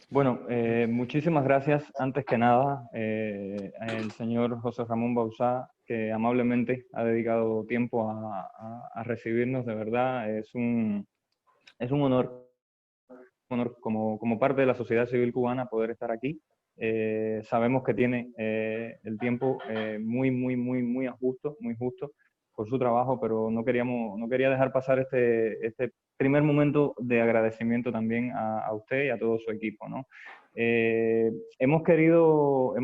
Bueno, muchísimas gracias. Antes que nada, el señor José Ramón Bauzá, que amablemente ha dedicado tiempo a recibirnos, de verdad, es un honor como parte de la sociedad civil cubana poder estar aquí. Sabemos que tiene el tiempo muy muy justo por su trabajo, pero no quería dejar pasar este primer momento de agradecimiento también a usted y a todo su equipo, ¿no? Hemos querido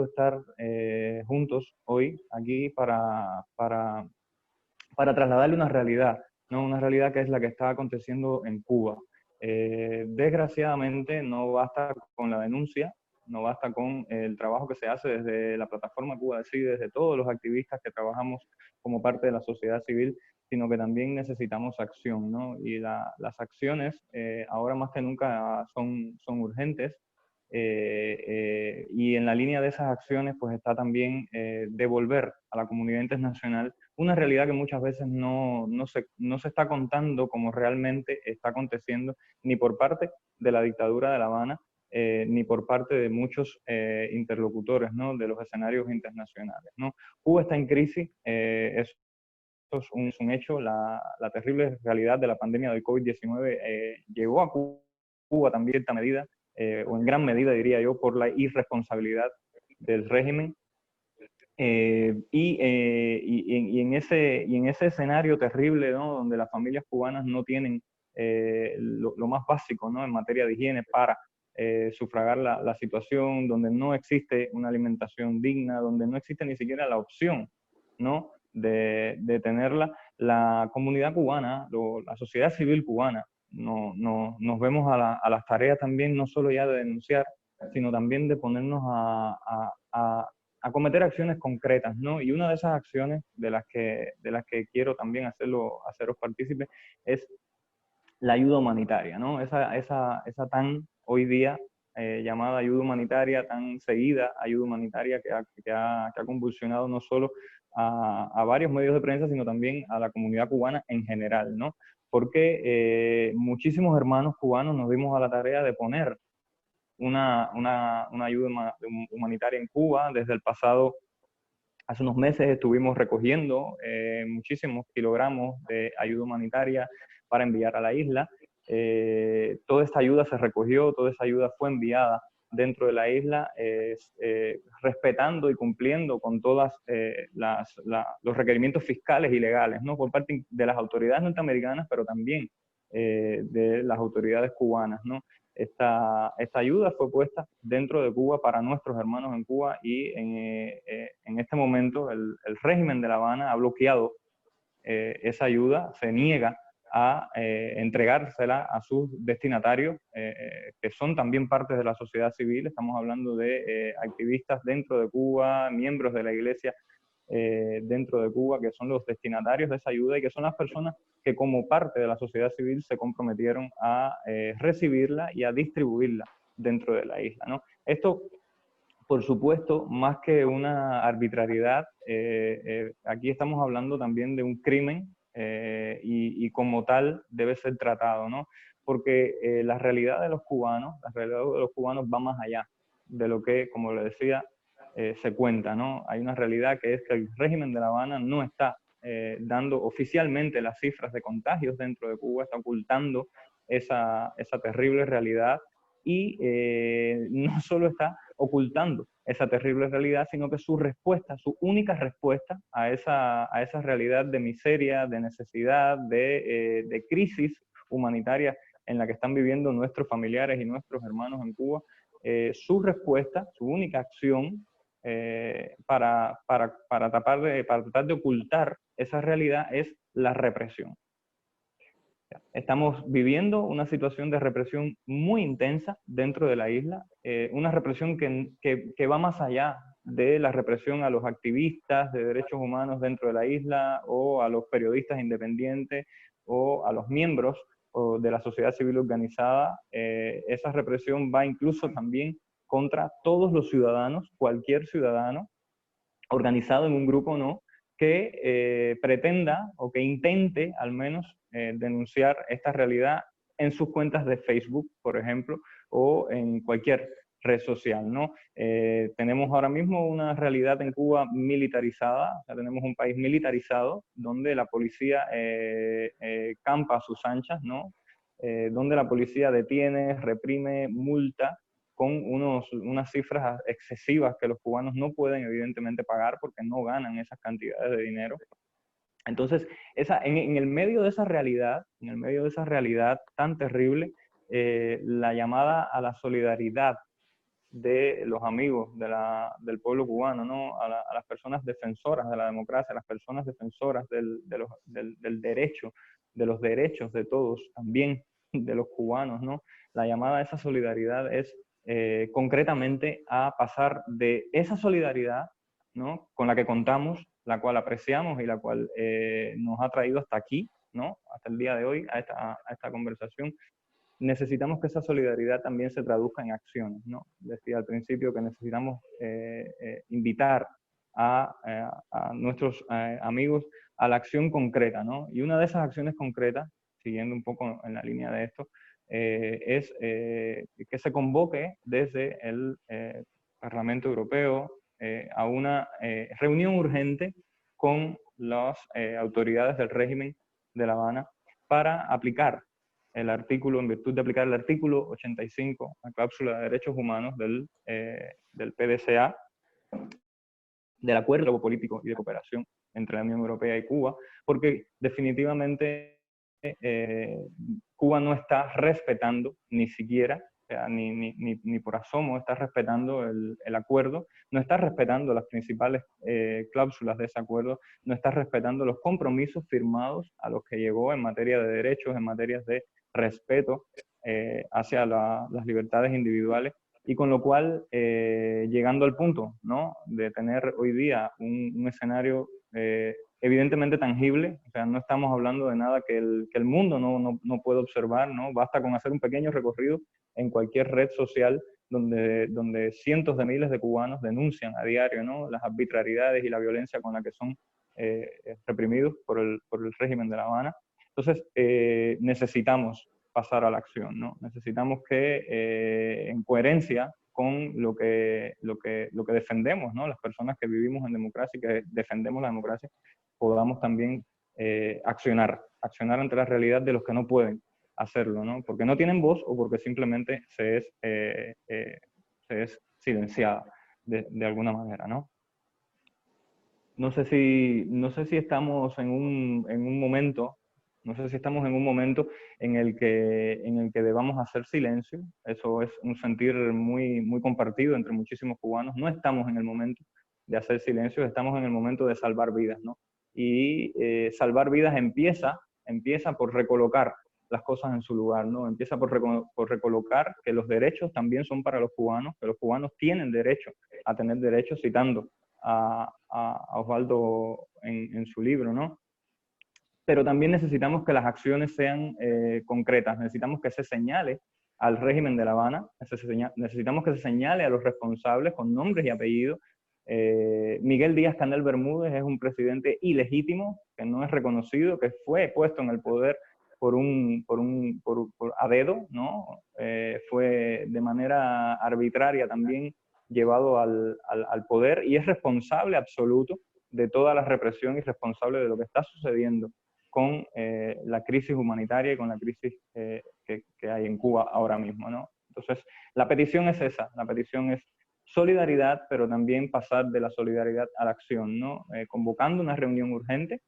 estar juntos hoy aquí para trasladarle una realidad, ¿no? Una realidad que es la que está aconteciendo en Cuba. Desgraciadamente no basta con la denuncia, no basta con el trabajo que se hace desde la plataforma Cuba Decide, desde todos los activistas que trabajamos como parte de la sociedad civil, sino que también necesitamos acción, ¿no? Y las acciones ahora más que nunca son urgentes. Y en la línea de esas acciones pues está también devolver a la comunidad internacional una realidad que muchas veces no se está contando como realmente está aconteciendo, ni por parte de la dictadura de La Habana, ni por parte de muchos interlocutores, ¿no? De los escenarios internacionales, ¿no? Cuba está en crisis, eso es un hecho, la terrible realidad de la pandemia del COVID-19 llegó a Cuba también en cierta medida, o en gran medida diría yo, por la irresponsabilidad del régimen. Y en ese escenario terrible, ¿no? Donde las familias cubanas no tienen lo más básico, ¿no? En materia de higiene para sufragar la situación, donde no existe una alimentación digna, donde no existe ni siquiera la opción, ¿no? De tenerla, la comunidad cubana, la sociedad civil cubana, nos vemos a las tareas también, no solo ya de denunciar, sino también de ponernos a cometer acciones concretas, ¿no? Y una de esas acciones de las que quiero también haceros partícipes es la ayuda humanitaria, ¿no? Esa tan hoy día llamada ayuda humanitaria, tan seguida ayuda humanitaria que ha convulsionado no solo a varios medios de prensa, sino también a la comunidad cubana en general, ¿no? Porque muchísimos hermanos cubanos nos dimos a la tarea de poner una ayuda humanitaria en Cuba. Desde el pasado, hace unos meses, estuvimos recogiendo muchísimos kilogramos de ayuda humanitaria para enviar a la isla. Toda esta ayuda se recogió, toda esa ayuda fue enviada dentro de la isla, respetando y cumpliendo con todos los requerimientos fiscales y legales, ¿no? Por parte de las autoridades norteamericanas, pero también de las autoridades cubanas, ¿no? Esta ayuda fue puesta dentro de Cuba para nuestros hermanos en Cuba y en este momento el régimen de La Habana ha bloqueado esa ayuda, se niega a entregársela a sus destinatarios, que son también partes de la sociedad civil. Estamos hablando de activistas dentro de Cuba, miembros de la iglesia dentro de Cuba, que son los destinatarios de esa ayuda y que son las personas que como parte de la sociedad civil se comprometieron a recibirla y a distribuirla dentro de la isla, ¿no? Esto, por supuesto, más que una arbitrariedad, aquí estamos hablando también de un crimen y como tal debe ser tratado, ¿no? Porque la realidad de los cubanos va más allá de lo que, como le decía, se cuenta, ¿no? Hay una realidad que es que el régimen de La Habana no está dando oficialmente las cifras de contagios dentro de Cuba, está ocultando esa terrible realidad y no solo está ocultando esa terrible realidad, sino que su respuesta, su única respuesta a esa realidad de miseria, de necesidad, de crisis humanitaria en la que están viviendo nuestros familiares y nuestros hermanos en Cuba, su respuesta, su única acción para tratar de ocultar esa realidad es la represión. Estamos viviendo una situación de represión muy intensa dentro de la isla, una represión que va más allá de la represión a los activistas de derechos humanos dentro de la isla o a los periodistas independientes o a los miembros de la sociedad civil organizada. Esa represión va incluso también contra todos los ciudadanos, cualquier ciudadano organizado en un grupo, ¿no?, que pretenda o que intente al menos denunciar esta realidad en sus cuentas de Facebook, por ejemplo, o en cualquier red social, ¿no? Tenemos ahora mismo una realidad en Cuba militarizada, o sea, tenemos un país militarizado donde la policía campa a sus anchas, ¿no? Donde la policía detiene, reprime, multa con unas cifras excesivas que los cubanos no pueden evidentemente pagar porque no ganan esas cantidades de dinero. Entonces, en el medio de esa realidad, en el medio de esa realidad tan terrible, la llamada a la solidaridad de los amigos del pueblo cubano, ¿no? A las personas defensoras de la democracia, a las personas defensoras del derecho, de los derechos de todos, también de los cubanos, ¿no? La llamada a esa solidaridad es concretamente a pasar de esa solidaridad, ¿no? Con la que contamos, la cual apreciamos y la cual nos ha traído hasta aquí, ¿no? Hasta el día de hoy, a esta conversación. Necesitamos que esa solidaridad también se traduzca en acciones, ¿no? Decía al principio que necesitamos invitar a nuestros amigos a la acción concreta, ¿no? Y una de esas acciones concretas, siguiendo un poco en la línea de esto, es que se convoque desde el Parlamento Europeo a una reunión urgente con las autoridades del régimen de La Habana para aplicar el artículo, en virtud de aplicar el artículo 85, la cláusula de derechos humanos del PDCA, del Acuerdo Político y de Cooperación entre la Unión Europea y Cuba, porque definitivamente Cuba no está respetando ni siquiera, o sea, ni por asomo está respetando el acuerdo, no está respetando las principales cláusulas de ese acuerdo, no está respetando los compromisos firmados a los que llegó en materia de derechos, en materia de respeto hacia las libertades individuales, y con lo cual, llegando al punto, ¿no?, de tener hoy día un escenario evidentemente tangible, o sea, no estamos hablando de nada que el mundo no puede observar, ¿no? Basta con hacer un pequeño recorrido en cualquier red social donde cientos de miles de cubanos denuncian a diario, ¿no?, las arbitrariedades y la violencia con la que son reprimidos por el régimen de La Habana. Entonces, necesitamos pasar a la acción, ¿no? Necesitamos que, en coherencia con lo que defendemos, ¿no?, las personas que vivimos en democracia y que defendemos la democracia, podamos también accionar ante la realidad de los que no pueden hacerlo, ¿no? Porque no tienen voz o porque simplemente se es silenciada de alguna manera, ¿no? No sé si estamos en un momento, no sé si estamos en un momento en el que debamos hacer silencio. Eso es un sentir muy compartido entre muchísimos cubanos. No estamos en el momento de hacer silencio, estamos en el momento de salvar vidas, ¿no? Y salvar vidas empieza por recolocar las cosas en su lugar, ¿no? Empieza por recolocar que los derechos también son para los cubanos, que los cubanos tienen derecho a tener derechos, citando a Osvaldo en su libro, ¿no? Pero también necesitamos que las acciones sean concretas, necesitamos que se señale al régimen de La Habana, necesitamos que se señale a los responsables con nombres y apellidos. Miguel Díaz-Canel Bermúdez es un presidente ilegítimo, que no es reconocido, que fue puesto en el poder a dedo, ¿no? Fue de manera arbitraria también llevado al poder y es responsable absoluto de toda la represión y responsable de lo que está sucediendo con la crisis humanitaria y con la crisis que hay en Cuba ahora mismo, ¿no? Entonces, la petición es esa, la petición es solidaridad, pero también pasar de la solidaridad a la acción, ¿no? Convocando una reunión urgente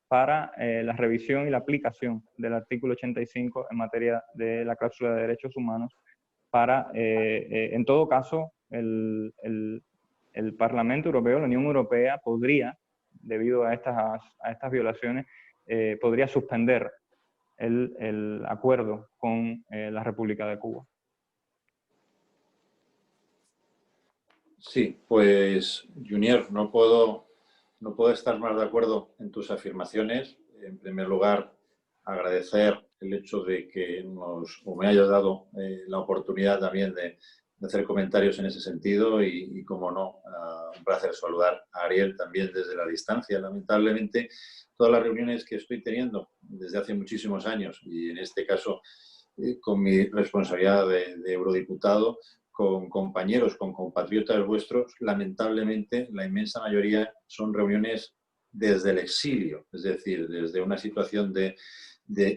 para la revisión y la aplicación del artículo 85 en materia de la cláusula de derechos humanos para, en todo caso, el Parlamento Europeo, la Unión Europea, podría, debido a estas violaciones, podría suspender el acuerdo con la República de Cuba. Sí, pues, Junior, no puedo estar más de acuerdo en tus afirmaciones. En primer lugar, agradecer el hecho de que me hayas dado la oportunidad también de hacer comentarios en ese sentido y como no, un placer saludar a Ariel también desde la distancia. Lamentablemente, todas las reuniones que estoy teniendo desde hace muchísimos años y en este caso con mi responsabilidad de eurodiputado, con compañeros, con compatriotas vuestros, lamentablemente la inmensa mayoría son reuniones desde el exilio, es decir, desde una situación de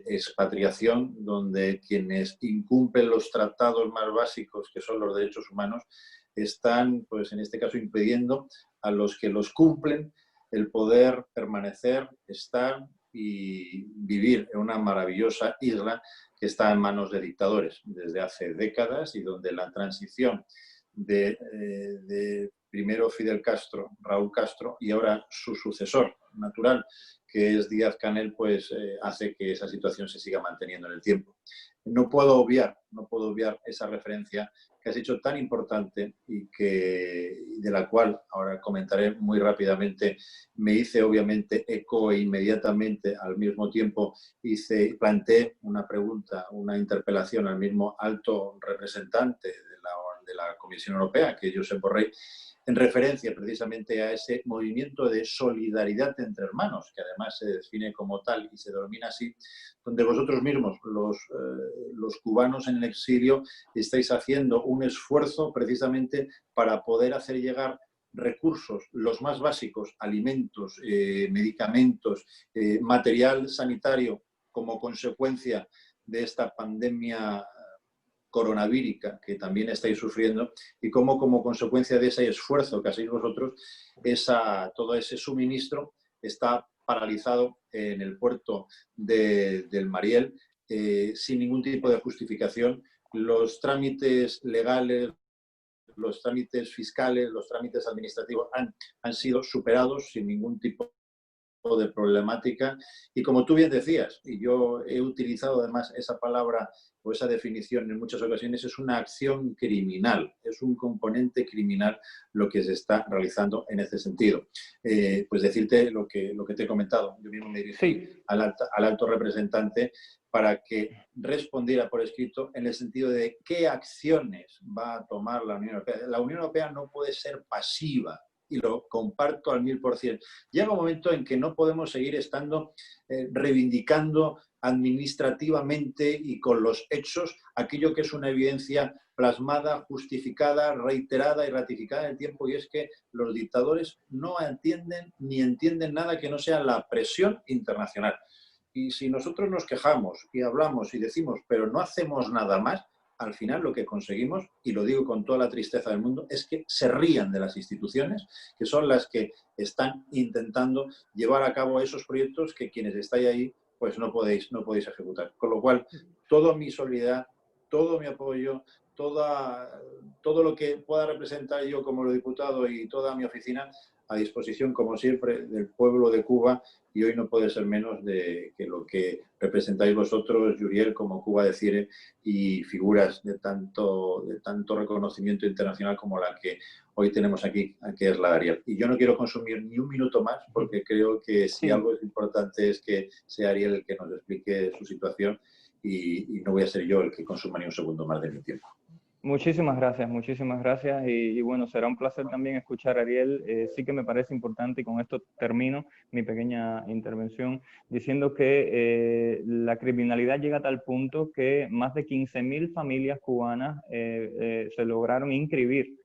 expatriación donde quienes incumplen los tratados más básicos, que son los derechos humanos, están, pues en este caso, impidiendo a los que los cumplen el poder permanecer, estar y vivir en una maravillosa isla que está en manos de dictadores desde hace décadas y donde la transición de primero Fidel Castro, Raúl Castro, y ahora su sucesor natural, que es Díaz-Canel, pues hace que esa situación se siga manteniendo en el tiempo. No puedo obviar esa referencia que has hecho tan importante y de la cual ahora comentaré muy rápidamente. Me hice obviamente eco e inmediatamente al mismo tiempo planteé una pregunta, una interpelación al mismo alto representante de la Comisión Europea, que es Josep Borrell, en referencia precisamente a ese movimiento de solidaridad entre hermanos, que además se define como tal y se denomina así, donde vosotros mismos, los cubanos en el exilio, estáis haciendo un esfuerzo precisamente para poder hacer llegar recursos, los más básicos, alimentos, medicamentos, material sanitario, como consecuencia de esta pandemia coronavírica que también estáis sufriendo, y cómo como consecuencia de ese esfuerzo que hacéis vosotros, todo ese suministro está paralizado en el puerto del Mariel sin ningún tipo de justificación. Los trámites legales, los trámites fiscales, los trámites administrativos han sido superados sin ningún tipo de problemática, y como tú bien decías, y yo he utilizado además esa palabra o esa definición en muchas ocasiones, es una acción criminal, es un componente criminal lo que se está realizando en ese sentido. Pues decirte lo que te he comentado, yo mismo me dirigí Sí. al alto representante para que respondiera por escrito en el sentido de qué acciones va a tomar la Unión Europea. La Unión Europea no puede ser pasiva, y lo comparto al 1000%. Llega un momento en que no podemos seguir estando reivindicando administrativamente y con los hechos aquello que es una evidencia plasmada, justificada, reiterada y ratificada en el tiempo, y es que los dictadores no entienden ni entienden nada que no sea la presión internacional. Y si nosotros nos quejamos y hablamos y decimos, pero no hacemos nada más, al final lo que conseguimos, y lo digo con toda la tristeza del mundo, es que se rían de las instituciones, que son las que están intentando llevar a cabo esos proyectos que quienes estáis ahí pues no podéis ejecutar. Con lo cual, toda mi solidaridad, todo mi apoyo, todo lo que pueda representar yo como diputado y toda mi oficina a disposición, como siempre, del pueblo de Cuba, y hoy no puede ser menos de que lo que representáis vosotros, Yuriel, como Cuba de Cire, y figuras de tanto reconocimiento internacional como la que hoy tenemos aquí, que es la de Ariel. Y yo no quiero consumir ni un minuto más, porque creo que si algo es importante es que sea Ariel el que nos explique su situación, y no voy a ser yo el que consuma ni un segundo más de mi tiempo. Muchísimas gracias y bueno, será un placer también escuchar a Ariel. Sí que me parece importante, y con esto termino mi pequeña intervención, diciendo que la criminalidad llega a tal punto que más de 15.000 familias cubanas se lograron inscribir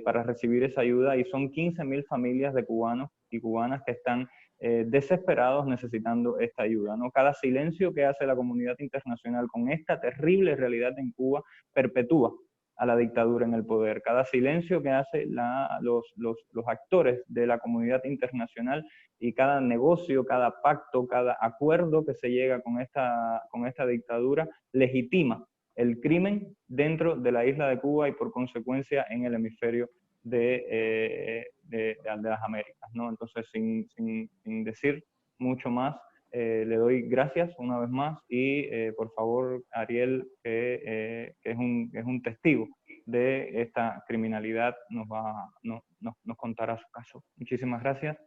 para recibir esa ayuda, y son 15.000 familias de cubanos y cubanas que están desesperados necesitando esta ayuda, ¿no? Cada silencio que hace la comunidad internacional con esta terrible realidad en Cuba perpetúa a la dictadura en el poder. Cada silencio que hacen los actores de la comunidad internacional, y cada negocio, cada pacto, cada acuerdo que se llega con esta dictadura legitima el crimen dentro de la isla de Cuba y por consecuencia en el hemisferio de las Américas, ¿no? Entonces, sin decir mucho más, le doy gracias una vez más, y por favor, Ariel, que es un testigo de esta criminalidad, nos contará su caso. Muchísimas gracias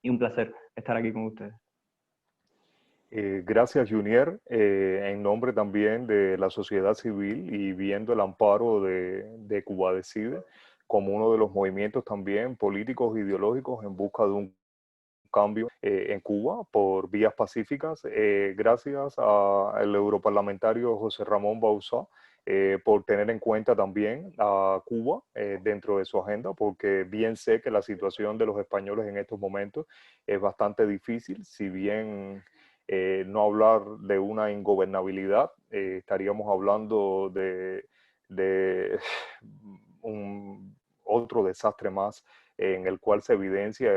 y un placer estar aquí con ustedes. Gracias, Junior, en nombre también de la sociedad civil y viendo el amparo de Cuba Decide como uno de los movimientos también políticos e ideológicos en busca de un cambio en Cuba por vías pacíficas, gracias al europarlamentario José Ramón Bauzá, por tener en cuenta también a Cuba dentro de su agenda, porque bien sé que la situación de los españoles en estos momentos es bastante difícil. Si bien no hablar de una ingobernabilidad, estaríamos hablando de otro desastre más en el cual se evidencia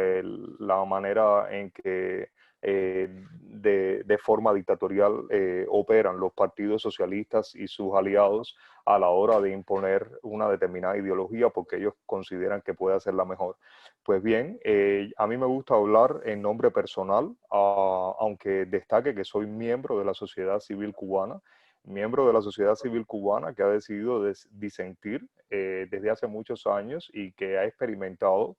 la manera en que de forma dictatorial operan los partidos socialistas y sus aliados a la hora de imponer una determinada ideología porque ellos consideran que puede ser la mejor. Pues bien, a mí me gusta hablar en nombre personal, aunque destaque que soy miembro de la sociedad civil cubana, miembro de la sociedad civil cubana que ha decidido disentir desde hace muchos años y que ha experimentado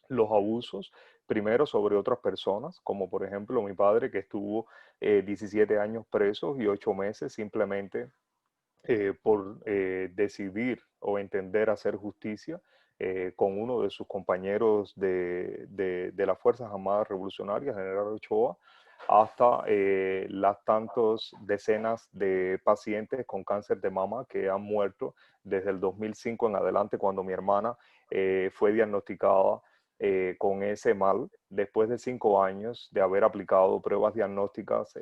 los abusos, primero sobre otras personas, como por ejemplo mi padre que estuvo 17 años preso y 8 meses simplemente por decidir o entender hacer justicia con uno de sus compañeros de las Fuerzas Armadas Revolucionarias, General Ochoa, hasta las tantas decenas de pacientes con cáncer de mama que han muerto desde el 2005 en adelante, cuando mi hermana fue diagnosticada con ese mal después de 5 años de haber aplicado pruebas diagnósticas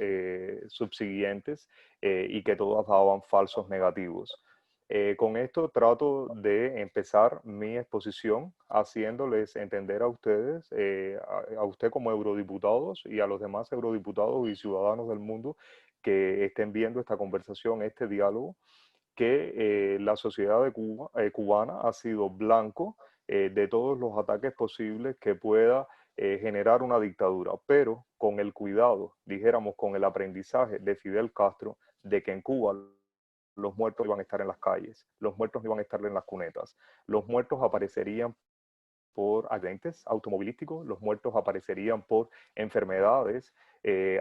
subsiguientes y que todas daban falsos negativos. Con esto trato de empezar mi exposición haciéndoles entender a ustedes, a usted como eurodiputados y a los demás eurodiputados y ciudadanos del mundo que estén viendo esta conversación, este diálogo, que la sociedad de Cuba, cubana ha sido blanco de todos los ataques posibles que pueda generar una dictadura, pero con el cuidado, dijéramos, con el aprendizaje de Fidel Castro, de que en Cuba los muertos iban a estar en las calles, los muertos iban a estar en las cunetas, los muertos aparecerían por accidentes automovilísticos, los muertos aparecerían por enfermedades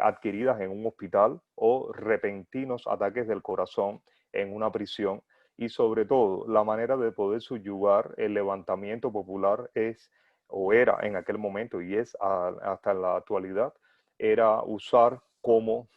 adquiridas en un hospital o repentinos ataques del corazón en una prisión. Y sobre todo, la manera de poder subyugar el levantamiento popular es, o era en aquel momento y es hasta la actualidad, era usar como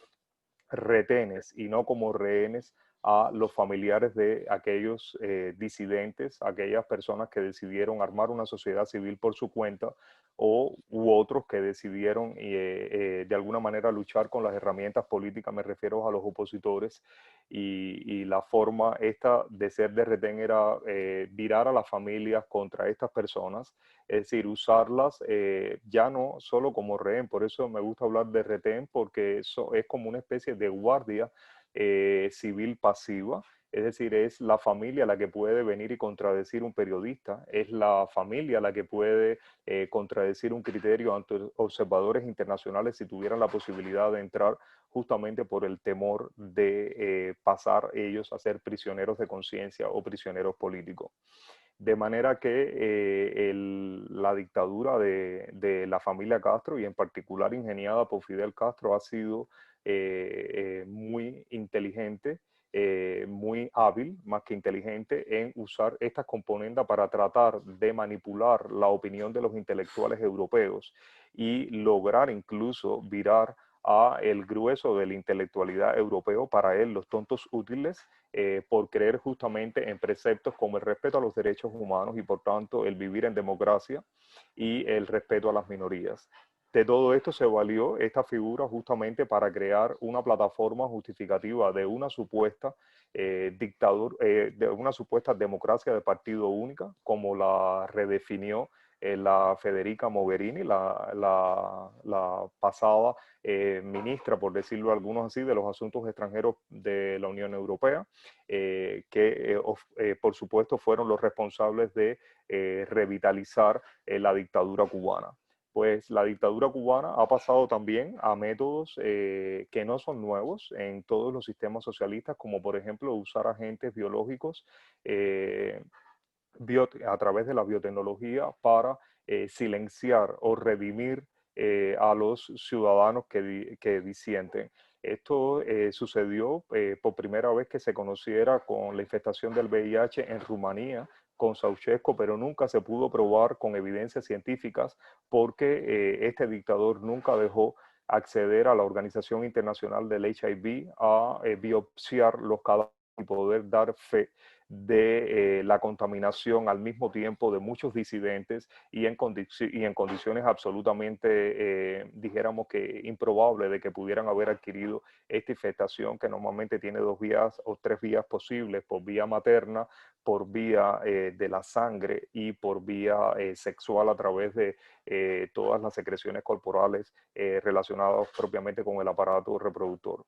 retenes y no como rehenes a los familiares de aquellos disidentes, aquellas personas que decidieron armar una sociedad civil por su cuenta u otros que decidieron de alguna manera luchar con las herramientas políticas, me refiero a los opositores, y la forma esta de ser de retén era virar a las familias contra estas personas, es decir, usarlas ya no solo como rehén. Por eso me gusta hablar de retén, porque eso es como una especie de guardia civil pasiva. Es decir, es la familia la que puede venir y contradecir un periodista, es la familia la que puede contradecir un criterio ante observadores internacionales si tuvieran la posibilidad de entrar, justamente por el temor de pasar ellos a ser prisioneros de conciencia o prisioneros políticos. De manera que la dictadura de la familia Castro, y en particular ingeniada por Fidel Castro, ha sido muy inteligente, muy hábil, más que inteligente, en usar estas componentes para tratar de manipular la opinión de los intelectuales europeos y lograr incluso virar a el grueso de la intelectualidad europeo, para él los tontos útiles, por creer justamente en preceptos como el respeto a los derechos humanos y por tanto el vivir en democracia y el respeto a las minorías. De todo esto se valió esta figura justamente para crear una plataforma justificativa de una supuesta de una supuesta democracia de partido única, como la redefinió la Federica Mogherini, la pasada ministra, por decirlo algunos así, de los asuntos extranjeros de la Unión Europea, que por supuesto fueron los responsables de revitalizar la dictadura cubana. Pues la dictadura cubana ha pasado también a métodos que no son nuevos en todos los sistemas socialistas, como por ejemplo usar agentes biológicos a través de la biotecnología para silenciar o redimir a los ciudadanos que disienten. Esto sucedió por primera vez que se conociera con la infestación del VIH en Rumanía, con Ceausescu, pero nunca se pudo probar con evidencias científicas porque este dictador nunca dejó acceder a la Organización Internacional del HIV a biopsiar los cadáveres y poder dar fe de la contaminación al mismo tiempo de muchos disidentes y en condiciones absolutamente, dijéramos que improbables de que pudieran haber adquirido esta infestación que normalmente tiene 2 vías o 3 vías posibles, por vía materna, por vía de la sangre y por vía sexual a través de todas las secreciones corporales relacionadas propiamente con el aparato reproductor.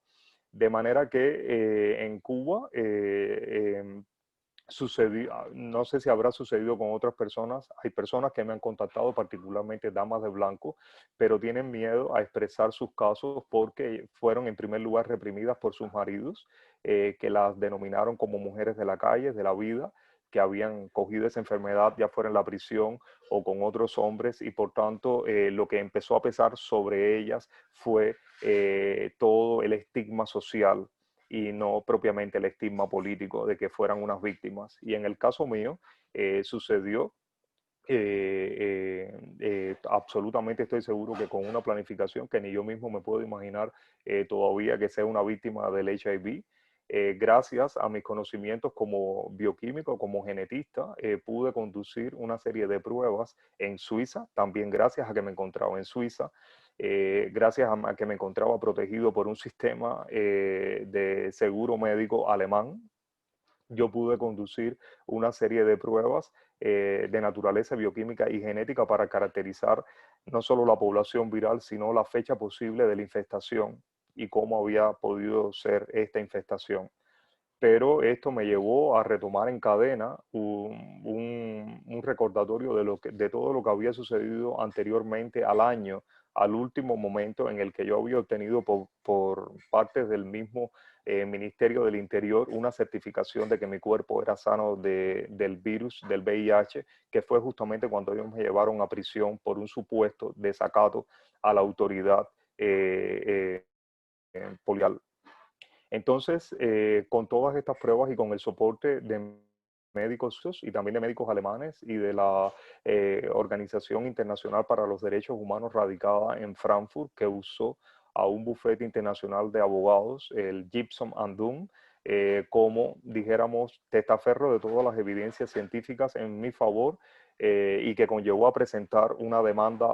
De manera que en Cuba sucedió, no sé si habrá sucedido con otras personas, hay personas que me han contactado, particularmente damas de blanco, pero tienen miedo a expresar sus casos porque fueron en primer lugar reprimidas por sus maridos, que las denominaron como mujeres de la calle, de la vida, que habían cogido esa enfermedad ya fuera en la prisión o con otros hombres y por tanto lo que empezó a pesar sobre ellas fue todo el estigma social y no propiamente el estigma político de que fueran unas víctimas. Y en el caso mío sucedió, absolutamente estoy seguro que con una planificación que ni yo mismo me puedo imaginar todavía que sea una víctima del HIV. Gracias a mis conocimientos como bioquímico, como genetista, pude conducir una serie de pruebas en Suiza, también gracias a que me encontraba en Suiza, gracias a que me encontraba protegido por un sistema de seguro médico alemán. Yo pude conducir una serie de pruebas de naturaleza bioquímica y genética para caracterizar no solo la población viral, sino la fecha posible de la infestación y cómo había podido ser esta infestación. Pero esto me llevó a retomar en cadena un recordatorio de todo lo que había sucedido anteriormente al año, al último momento en el que yo había obtenido por parte del mismo Ministerio del Interior una certificación de que mi cuerpo era sano del virus, del VIH, que fue justamente cuando ellos me llevaron a prisión por un supuesto desacato a la autoridad policial. Entonces, con todas estas pruebas y con el soporte de médicos y también de médicos alemanes y de la Organización Internacional para los Derechos Humanos radicada en Frankfurt, que usó a un bufete internacional de abogados, el Gibson and Dunn, como, dijéramos, testaferro de todas las evidencias científicas en mi favor y que conllevó a presentar una demanda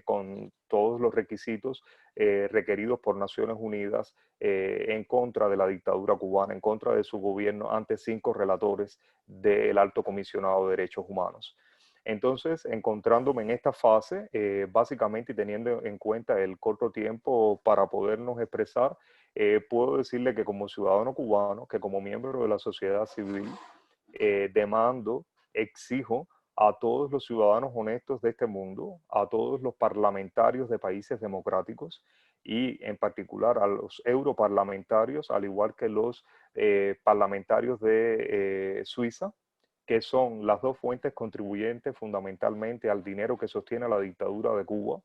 con todos los requisitos requeridos por Naciones Unidas en contra de la dictadura cubana, en contra de su gobierno, ante 5 relatores del Alto Comisionado de Derechos Humanos. Entonces, encontrándome en esta fase, básicamente y teniendo en cuenta el corto tiempo para podernos expresar, puedo decirle que como ciudadano cubano, que como miembro de la sociedad civil, demando, exijo a todos los ciudadanos honestos de este mundo, a todos los parlamentarios de países democráticos y en particular a los europarlamentarios, al igual que los parlamentarios de Suiza, que son las 2 fuentes contribuyentes fundamentalmente al dinero que sostiene la dictadura de Cuba,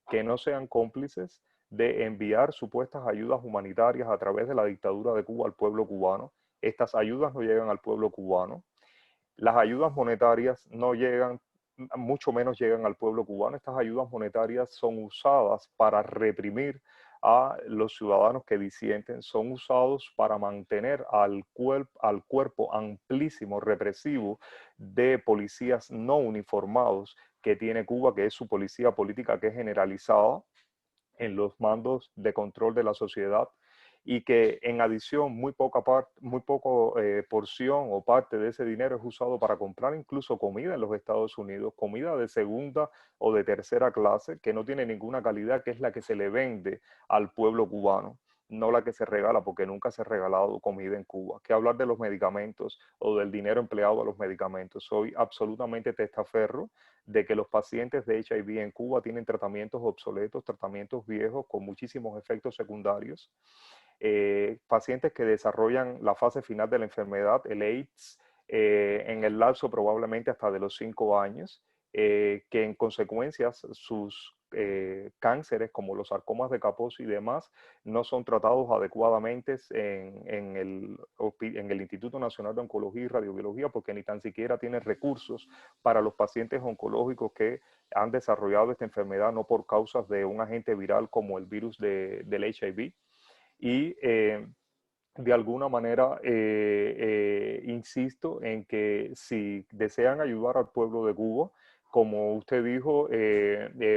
que no sean cómplices de enviar supuestas ayudas humanitarias a través de la dictadura de Cuba al pueblo cubano. Estas ayudas no llegan al pueblo cubano. Las ayudas monetarias no llegan, mucho menos llegan al pueblo cubano. Estas ayudas monetarias son usadas para reprimir a los ciudadanos que disienten, son usados para mantener al cuerpo amplísimo, represivo de policías no uniformados que tiene Cuba, que es su policía política, que es generalizada en los mandos de control de la sociedad y que en adición muy poco porción o parte de ese dinero es usado para comprar incluso comida en los Estados Unidos, comida de segunda o de tercera clase que no tiene ninguna calidad, que es la que se le vende al pueblo cubano, no la que se regala, porque nunca se ha regalado comida en Cuba. ¿Qué hablar de los medicamentos o del dinero empleado a los medicamentos? Soy absolutamente testaferro de que los pacientes de HIV en Cuba tienen tratamientos obsoletos, tratamientos viejos con muchísimos efectos secundarios, pacientes que desarrollan la fase final de la enfermedad, el AIDS, en el lapso probablemente hasta de los 5 años, que en consecuencia sus cánceres como los sarcomas de Kaposi y demás no son tratados adecuadamente en el Instituto Nacional de Oncología y Radiobiología, porque ni tan siquiera tienen recursos para los pacientes oncológicos que han desarrollado esta enfermedad no por causas de un agente viral como el virus del HIV. Y de alguna manera, insisto en que si desean ayudar al pueblo de Cuba, como usted dijo,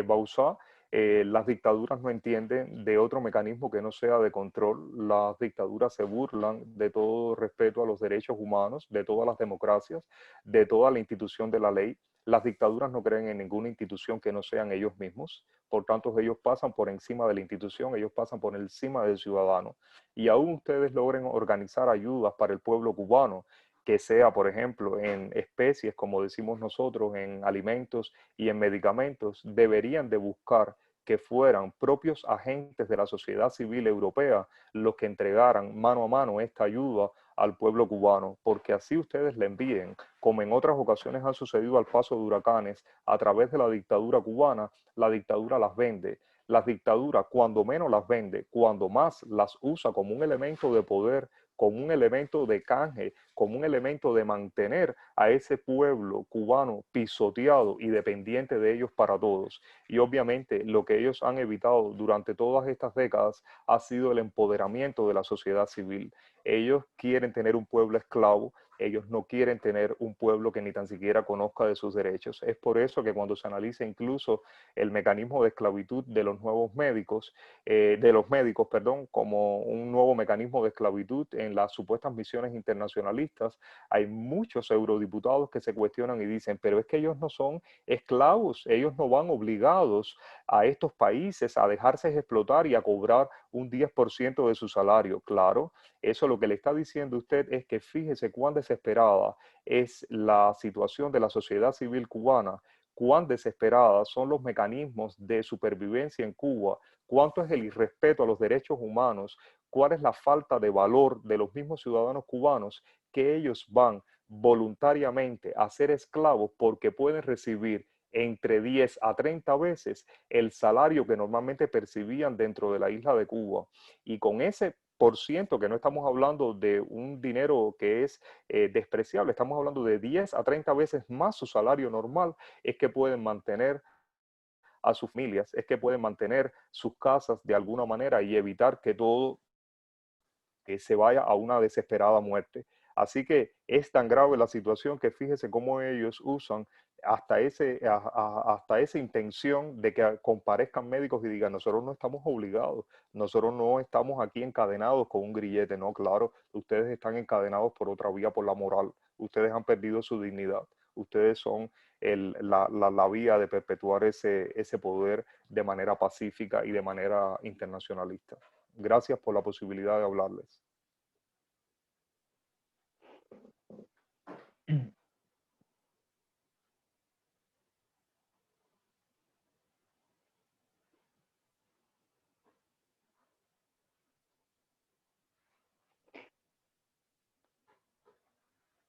Bauzá, las dictaduras no entienden de otro mecanismo que no sea de control. Las dictaduras se burlan de todo respeto a los derechos humanos, de todas las democracias, de toda la institución de la ley. Las dictaduras no creen en ninguna institución que no sean ellos mismos. Por tanto, ellos pasan por encima de la institución, ellos pasan por encima del ciudadano. Y aún ustedes logren organizar ayudas para el pueblo cubano, que sea, por ejemplo, en especies, como decimos nosotros, en alimentos y en medicamentos, deberían de buscar que fueran propios agentes de la sociedad civil europea los que entregaran mano a mano esta ayuda al pueblo cubano, porque así ustedes le envíen, como en otras ocasiones ha sucedido al paso de huracanes, a través de la dictadura cubana, la dictadura las vende. Las dictaduras, cuando menos las vende, cuando más las usa como un elemento de poder, como un elemento de canje, como un elemento de mantener a ese pueblo cubano pisoteado y dependiente de ellos para todos. Y obviamente lo que ellos han evitado durante todas estas décadas ha sido el empoderamiento de la sociedad civil. Ellos quieren tener un pueblo esclavo, ellos no quieren tener un pueblo que ni tan siquiera conozca de sus derechos. Es por eso que cuando se analiza incluso el mecanismo de esclavitud de los nuevos médicos, como un nuevo mecanismo de esclavitud en las supuestas misiones internacionalistas, hay muchos eurodiputados que se cuestionan y dicen, pero es que ellos no son esclavos, ellos no van obligados a estos países a dejarse explotar y a cobrar un 10% de su salario. Claro, eso lo que le está diciendo usted es que fíjese cuán desesperada es la situación de la sociedad civil cubana, cuán desesperadas son los mecanismos de supervivencia en Cuba, cuánto es el irrespeto a los derechos humanos, cuál es la falta de valor de los mismos ciudadanos cubanos, que ellos van voluntariamente a ser esclavos porque pueden recibir entre 10 a 30 veces el salario que normalmente percibían dentro de la isla de Cuba. Y con ese por ciento, que no estamos hablando de un dinero que es despreciable, estamos hablando de 10 a 30 veces más su salario normal, es que pueden mantener a sus familias, es que pueden mantener sus casas de alguna manera y evitar que todo se vaya a una desesperada muerte. Así que es tan grave la situación que fíjese cómo ellos usan hasta esa intención de que comparezcan médicos y digan, nosotros no estamos obligados, nosotros no estamos aquí encadenados con un grillete. No, claro, ustedes están encadenados por otra vía, por la moral. Ustedes han perdido su dignidad. Ustedes son la vía de perpetuar ese poder de manera pacífica y de manera internacionalista. Gracias por la posibilidad de hablarles.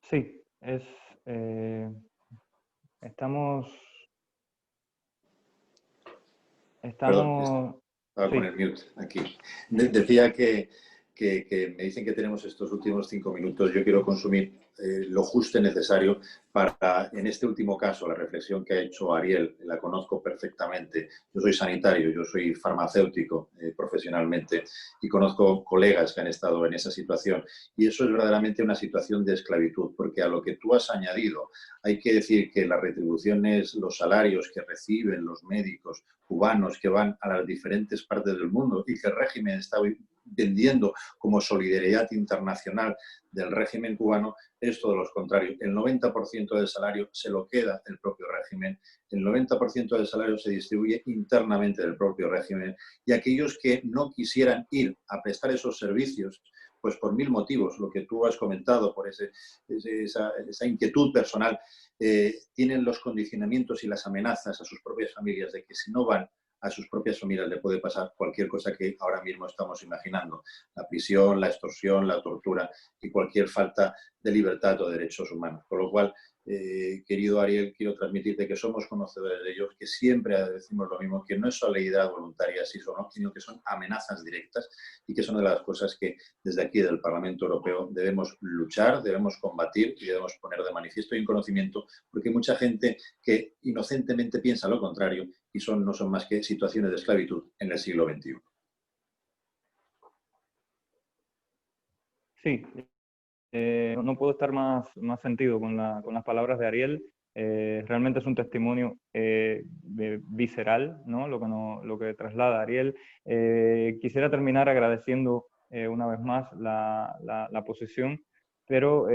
Sí, estamos... Perdón, estaba con el mute aquí. Decía que me dicen que tenemos estos últimos 5 minutos. Yo quiero consumir lo justo y necesario para, en este último caso, la reflexión que ha hecho Ariel, la conozco perfectamente. Yo soy sanitario, yo soy farmacéutico profesionalmente y conozco colegas que han estado en esa situación. Y eso es verdaderamente una situación de esclavitud, porque a lo que tú has añadido, hay que decir que las retribuciones, los salarios que reciben los médicos cubanos que van a las diferentes partes del mundo y que el régimen está vendiendo como solidaridad internacional del régimen cubano, es todo lo contrario. El 90% del salario se lo queda el propio régimen, el 90% del salario se distribuye internamente del propio régimen y aquellos que no quisieran ir a prestar esos servicios, pues por 1000 motivos, lo que tú has comentado, por esa inquietud personal, tienen los condicionamientos y las amenazas a sus propias familias de que si no van a sus propias familias le puede pasar cualquier cosa que ahora mismo estamos imaginando. La prisión, la extorsión, la tortura y cualquier falta de libertad o derechos humanos. Con lo cual, querido Ariel, quiero transmitirte que somos conocedores de ellos, que siempre decimos lo mismo, que no es solidaridad voluntaria, sino que son amenazas directas y que son de las cosas que desde aquí del Parlamento Europeo debemos luchar, debemos combatir y debemos poner de manifiesto y en conocimiento, porque hay mucha gente que inocentemente piensa lo contrario y no son más que situaciones de esclavitud en el siglo XXI. Sí, no puedo estar más sentido con las palabras de Ariel. Realmente es un testimonio visceral, ¿no? Lo que traslada Ariel. Quisiera terminar agradeciendo una vez más la posición, pero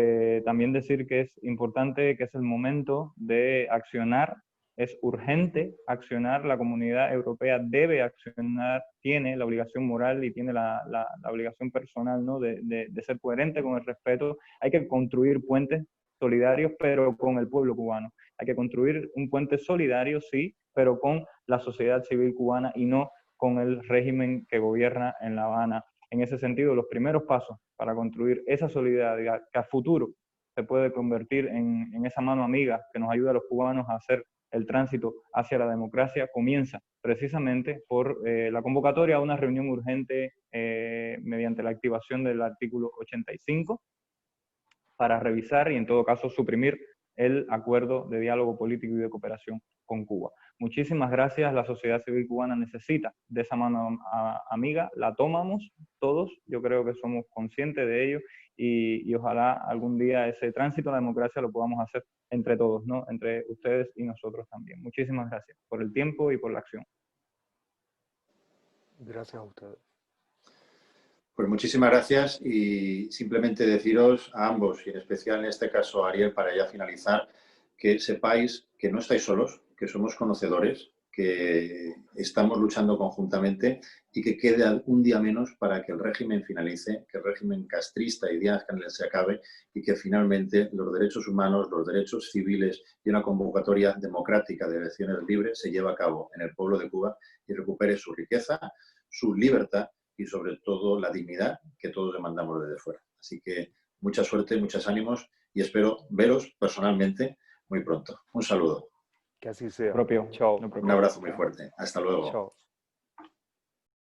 también decir que es importante, que es el momento de accionar. Es urgente accionar, la comunidad europea debe accionar, tiene la obligación moral y tiene la obligación personal, ¿no? de ser coherente con el respeto. Hay que construir puentes solidarios, pero con el pueblo cubano. Hay que construir un puente solidario, sí, pero con la sociedad civil cubana y no con el régimen que gobierna en La Habana. En ese sentido, los primeros pasos para construir esa solidaridad que a futuro se puede convertir en esa mano amiga que nos ayuda a los cubanos a hacer el tránsito hacia la democracia, comienza precisamente por la convocatoria a una reunión urgente mediante la activación del artículo 85 para revisar y en todo caso suprimir el acuerdo de diálogo político y de cooperación con Cuba. Muchísimas gracias, la sociedad civil cubana necesita de esa mano amiga, la tomamos todos, yo creo que somos conscientes de ello y ojalá algún día ese tránsito a la democracia lo podamos hacer entre todos, ¿no? Entre ustedes y nosotros también. Muchísimas gracias por el tiempo y por la acción. Gracias a ustedes. Pues muchísimas gracias y simplemente deciros a ambos, y en especial en este caso a Ariel, para ya finalizar, que sepáis que no estáis solos, que somos conocedores, que estamos luchando conjuntamente y que quede un día menos para que el régimen finalice, que el régimen castrista y Díaz-Canel se acabe y que finalmente los derechos humanos, los derechos civiles y una convocatoria democrática de elecciones libres se lleve a cabo en el pueblo de Cuba y recupere su riqueza, su libertad y sobre todo la dignidad que todos demandamos desde fuera. Así que mucha suerte, muchos ánimos y espero veros personalmente muy pronto. Un saludo. Que así sea. Propio. Chao. Un abrazo muy fuerte. Hasta luego. Chao.